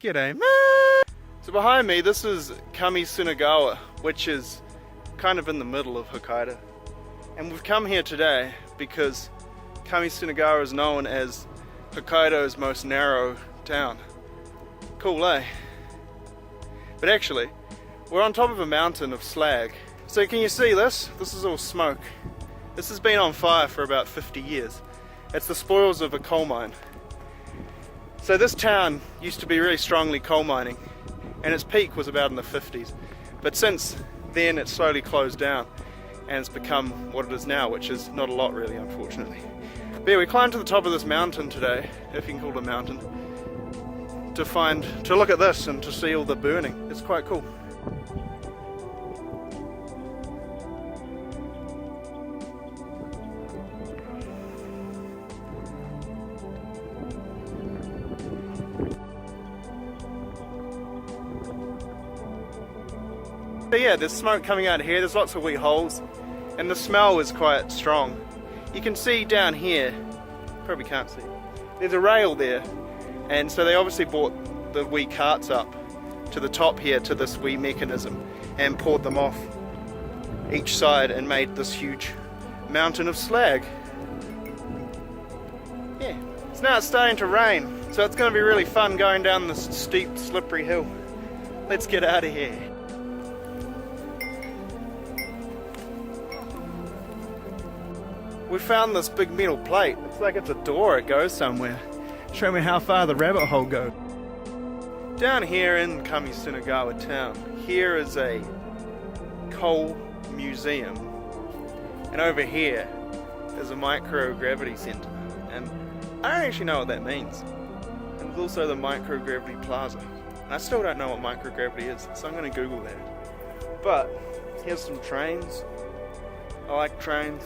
G'day, man! So behind me, this is Kamisunagawa, which is kind of in the middle of Hokkaido. And we've come here today because Kamisunagawa is known as Hokkaido's most narrow town. Cool, eh? But actually, we're on top of a mountain of slag. So can you see this? This is all smoke. This has been on fire for about 50 years. It's the spoils of a coal mine. So this town used to be really strongly coal mining, and its peak was about in the 50s. But since then it's slowly closed down and it's become what it is now, which is not a lot really, unfortunately. But yeah, we climbed to the top of this mountain today, if you can call it a mountain, to look at this and to see all the burning. It's quite cool. So yeah, there's smoke coming out here, there's lots of wee holes, and the smell is quite strong. You can see down here, probably can't see, there's a rail there, and so they obviously brought the wee carts up to the top here to this wee mechanism and poured them off each side and made this huge mountain of slag. Yeah, so now it's starting to rain, so it's going to be really fun going down this steep, slippery hill. Let's get out of here. We found this big metal plate. It's like it's a door, it goes somewhere. Show me how far the rabbit hole goes. Down here in Kamisunagawa town, here is a coal museum. And over here is a microgravity center. And I don't actually know what that means. And there's also the microgravity plaza. And I still don't know what microgravity is, so I'm going to Google that. But here's some trains. I like trains.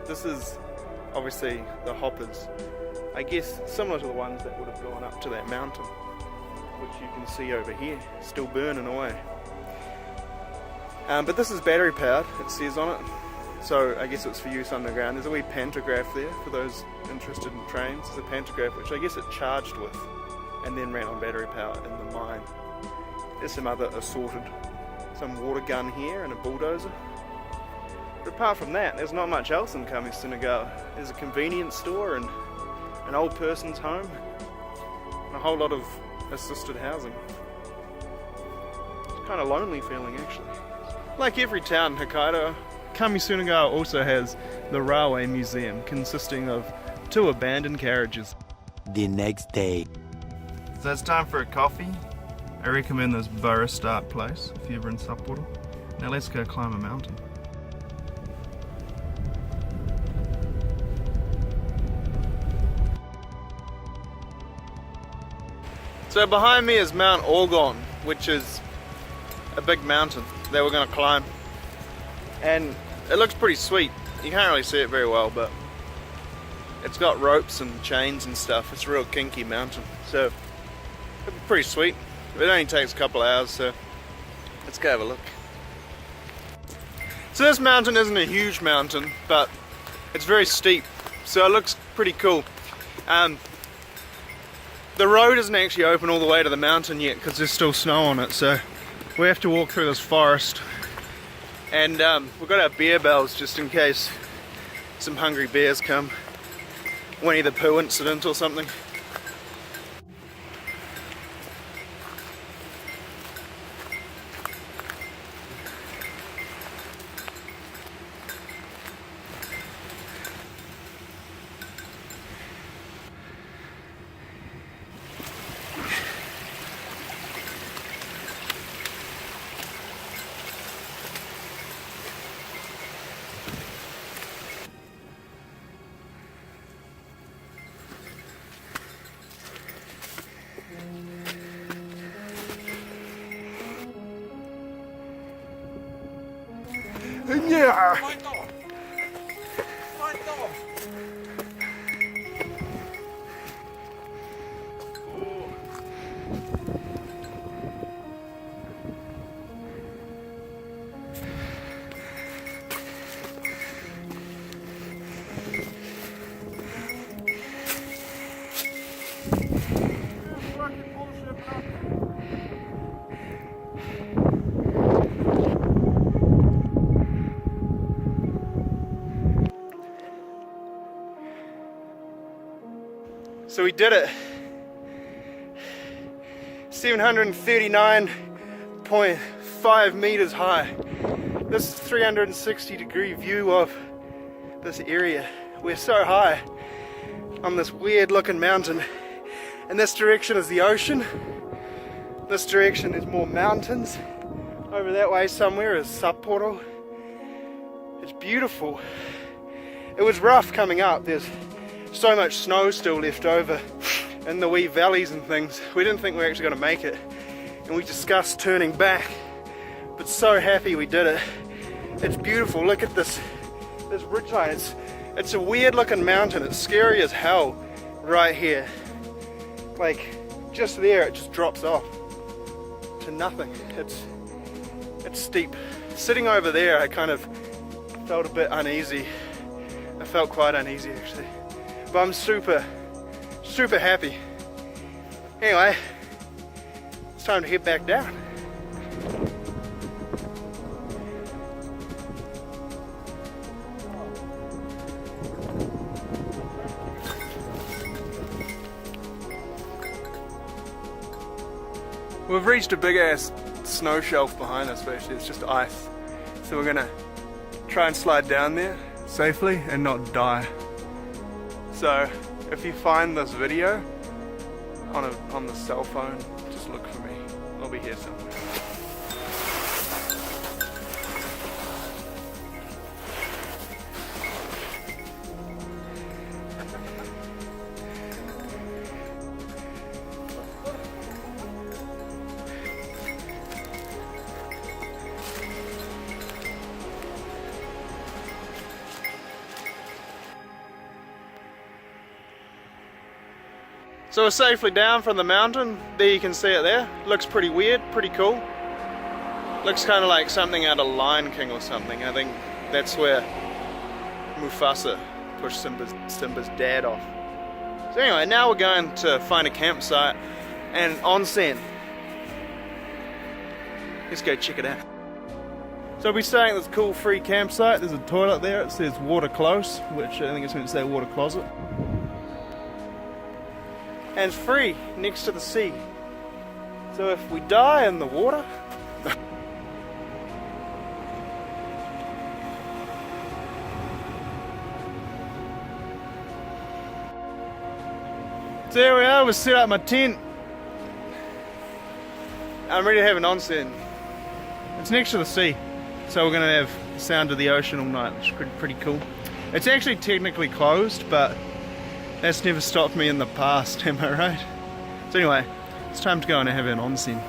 This is obviously the hoppers, I guess similar to the ones that would have gone up to that mountain, which you can see over here, still burning away. But this is battery powered, it says on it, so I guess it's for use underground. There's a wee pantograph there for those interested in trains. There's a pantograph which I guess it charged with and then ran on battery power in the mine. There's some other assorted, some water gun here and a bulldozer. But apart from that, there's not much else in Kamisunagawa. There's a convenience store and an old person's home and a whole lot of assisted housing. It's kind of lonely feeling actually. Like every town in Hokkaido, Kamisunagawa also has the railway museum consisting of 2 abandoned carriages. The next day. So it's time for a coffee. I recommend this Baristart place if you're ever in Sapporo. Now let's go climb a mountain. So behind me is Mount Orgon, which is a big mountain that we're going to climb. And it looks pretty sweet. You can't really see it very well, but it's got ropes and chains and stuff. It's a real kinky mountain. So it'll be pretty sweet. It only takes a couple hours, so let's go have a look. So this mountain isn't a huge mountain, but it's very steep. So it looks pretty cool. The road isn't actually open all the way to the mountain yet because there's still snow on it, so we have to walk through this forest. And we've got our bear bells just in case some hungry bears come. Winnie the Pooh incident or something. Yeah. fucking bullshit. So we did it. 739.5 meters high. This is 360-degree view of this area. We're so high on this weird looking mountain. And this direction is the ocean. This direction is more mountains. Over that way somewhere is Sapporo. It's beautiful. It was rough coming up. There's so much snow still left over in the wee valleys and things. We didn't think we were actually going to make it, and we discussed turning back, but so happy we did it. It's beautiful. Look at this ridgeline. It's a weird looking mountain. It's scary as hell right here. Like just there it just drops off to nothing. It's steep. Sitting over there I kind of felt a bit uneasy. I felt quite uneasy actually. But I'm super happy. Anyway, it's time to head back down. We've reached a big ass snow shelf behind us, but actually it's just ice. So we're gonna try and slide down there safely and not die. So if you find this video on the cell phone, just look for me. I'll be here somewhere. So we're safely down from the mountain. There you can see it there. Looks pretty weird, pretty cool. Looks kind of like something out of Lion King or something. I think that's where Mufasa pushed Simba's dad off. So anyway, now we're going to find a campsite and onsen. Let's go check it out. So we're staying at this cool free campsite. There's a toilet there. It says water close, which I think it's meant to say water closet. And it's free, next to the sea. So if we die in the water, so there we are, we've set up my tent. I'm ready to have an onsen. It's next to the sea, so we're going to have the sound of the ocean all night, which is pretty cool. It's actually technically closed, but that's never stopped me in the past, am I right? So anyway, it's time to go and have an onsen.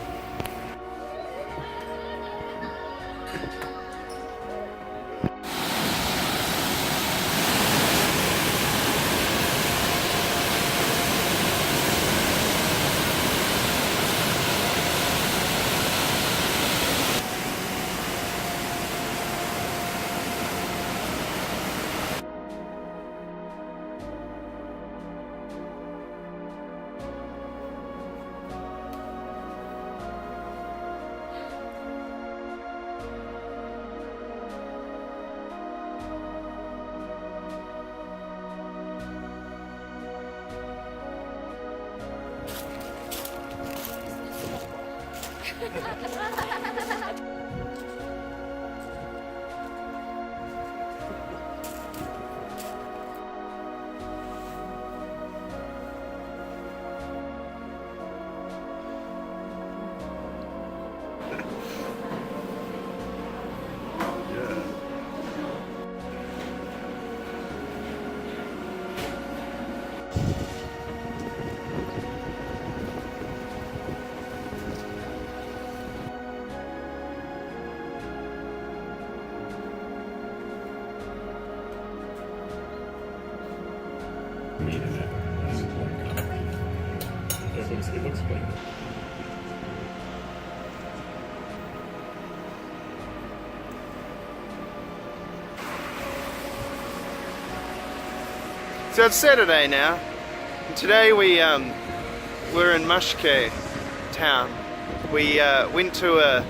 It looks like. So it's Saturday now, and today we're in Mashike town. We went to a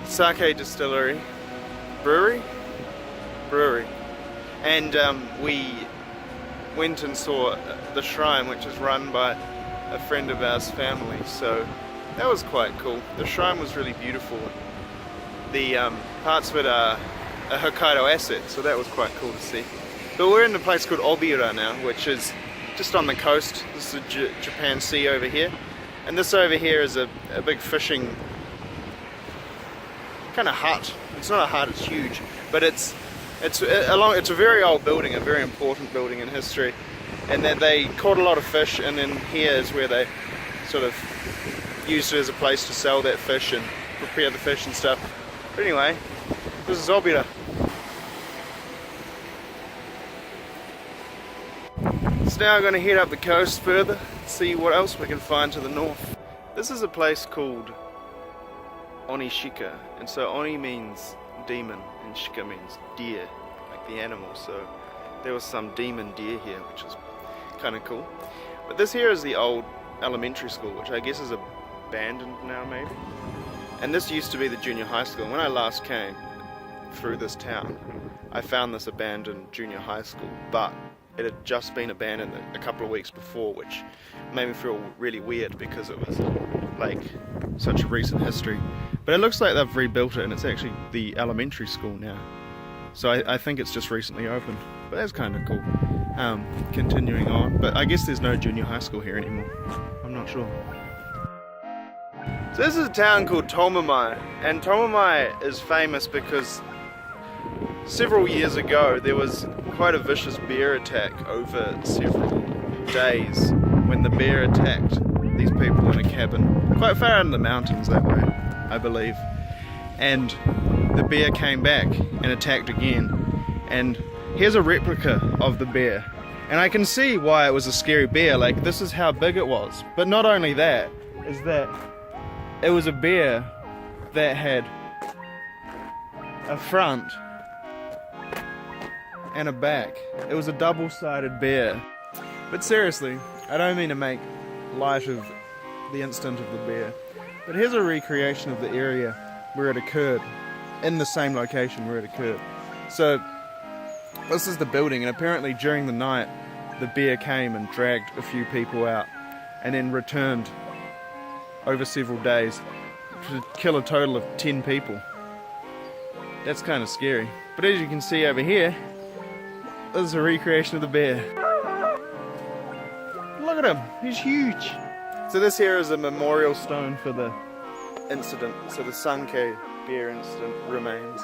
sake distillery, brewery, and we went and saw the shrine, which is run by a friend of ours family, so that was quite cool. The shrine was really beautiful. The parts of it are a Hokkaido asset, so that was quite cool to see. But we're in a place called Obira now, which is just on the coast. This is the Japan Sea over here, and this over here is a big fishing kind of hut. It's not a hut, it's huge, but it's a very old building, a very important building in history, and that they caught a lot of fish, and then here is where they sort of used it as a place to sell that fish and prepare the fish and stuff. But anyway, this is Obira. So now I'm going to head up the coast further, see what else we can find to the north. This is a place called Onishika, and so Oni means demon and Shika means deer, like the animal, so there was some demon deer here, which is kind of cool. But this here is the old elementary school, which I guess is abandoned now maybe. And this used to be the junior high school. When I last came through this town, I found this abandoned junior high school, but it had just been abandoned a couple of weeks before, which made me feel really weird because it was like such a recent history. But it looks like they've rebuilt it and it's actually the elementary school now. So I think it's just recently opened, but that's kind of cool. Continuing on, but I guess there's no junior high school here anymore. I'm not sure. So this is a town called Tomomai, and Tomomai is famous because several years ago there was quite a vicious bear attack over several days when the bear attacked these people in a cabin quite far out in the mountains that way, I believe. And the bear came back and attacked again, and here's a replica of the bear, and I can see why it was a scary bear. Like, this is how big it was. But not only that, is that it was a bear that had a front and a back. It was a double-sided bear. But seriously, I don't mean to make light of the incident of the bear, but here's a recreation of the area where it occurred, in the same location where it occurred. So this is the building, and apparently during the night the bear came and dragged a few people out and then returned over several days to kill a total of 10 people. That's kind of scary. But as you can see over here, this is a recreation of the bear. Look at him, he's huge. So this here is a memorial stone for the incident, so the Sankei bear incident remains.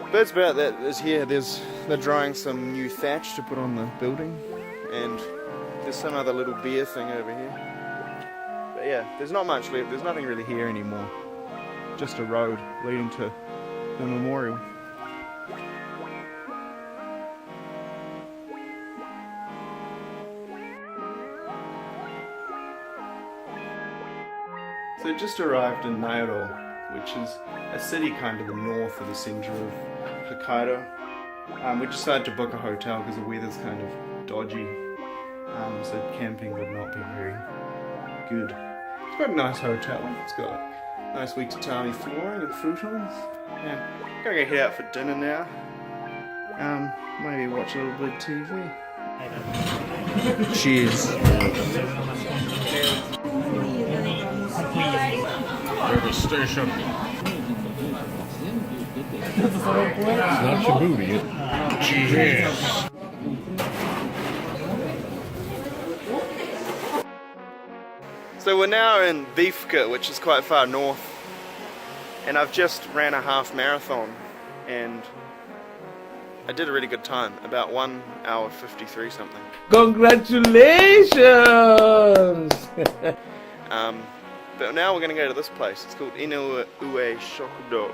But that's about that. Is here. They're drying some new thatch to put on the building, and there's some other little beer thing over here. But yeah, there's not much left. There's nothing really here anymore. Just a road leading to the memorial. So just arrived in Nairo, which is a city kind of the north of the centre of Hokkaido. We decided to book a hotel because the weather's kind of dodgy, so camping would not be very good. It's got a nice hotel. It's got nice wee tatami flooring and futons. Yeah, gotta go head out for dinner now. Maybe watch a little bit of TV. Cheers. Station. It's not your movie. Cheers. So we're now in Bifka, which is quite far north, and I've just ran a half marathon, and I did a really good time, about 1 hour 53 something. Congratulations! But now we're going to go to this place. It's called Inoue Shokudo,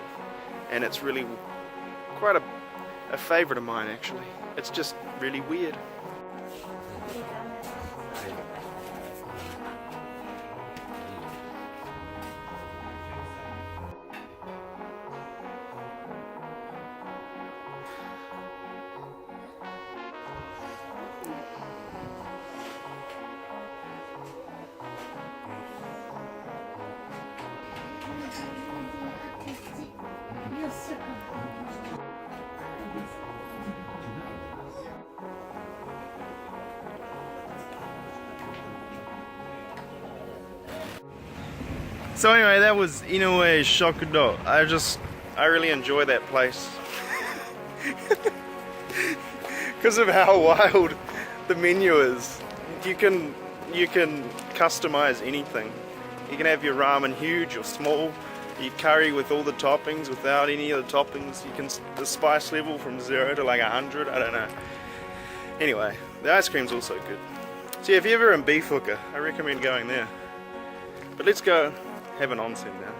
and it's really quite a favourite of mine actually. It's just really weird. So anyway, that was Inoue Shokudo. I really enjoy that place. Because of how wild the menu is. You can customize anything. You can have your ramen huge or small. Your curry with all the toppings, without any of the toppings. You can the spice level from 0 to like 100. I don't know. Anyway, the ice cream's also good. So yeah, if you're ever in Bifuka, I recommend going there. But let's go have an onsen now.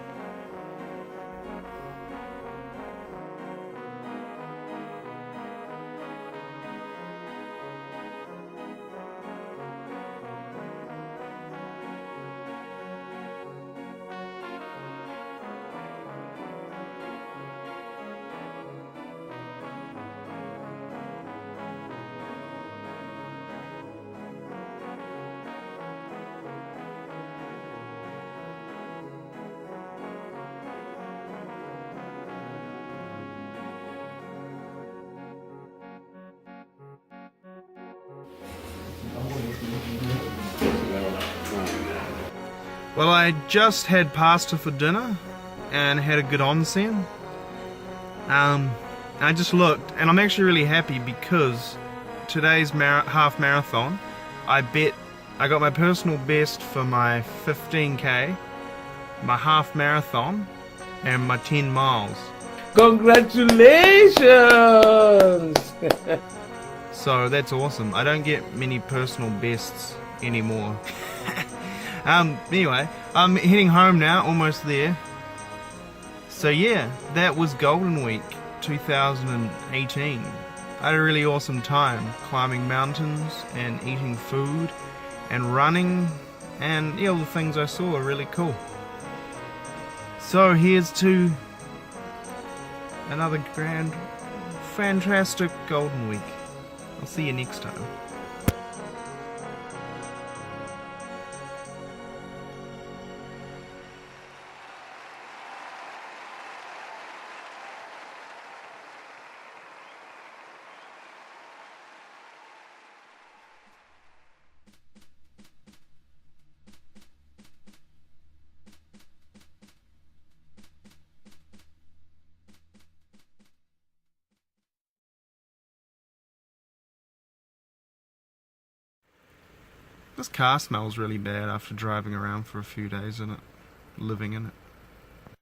Well, I just had pasta for dinner and had a good onsen. I just looked, and I'm actually really happy because today's half marathon, I got my personal best for my 15k, my half marathon, and my 10 miles. Congratulations! So that's awesome. I don't get many personal bests anymore. Anyway, I'm heading home now, almost there. So yeah, that was Golden Week 2018. I had a really awesome time climbing mountains and eating food and running, and yeah, all the things I saw are really cool. So here's to another grand, fantastic Golden Week. I'll see you next time. This car smells really bad after driving around for a few days in it, living in it.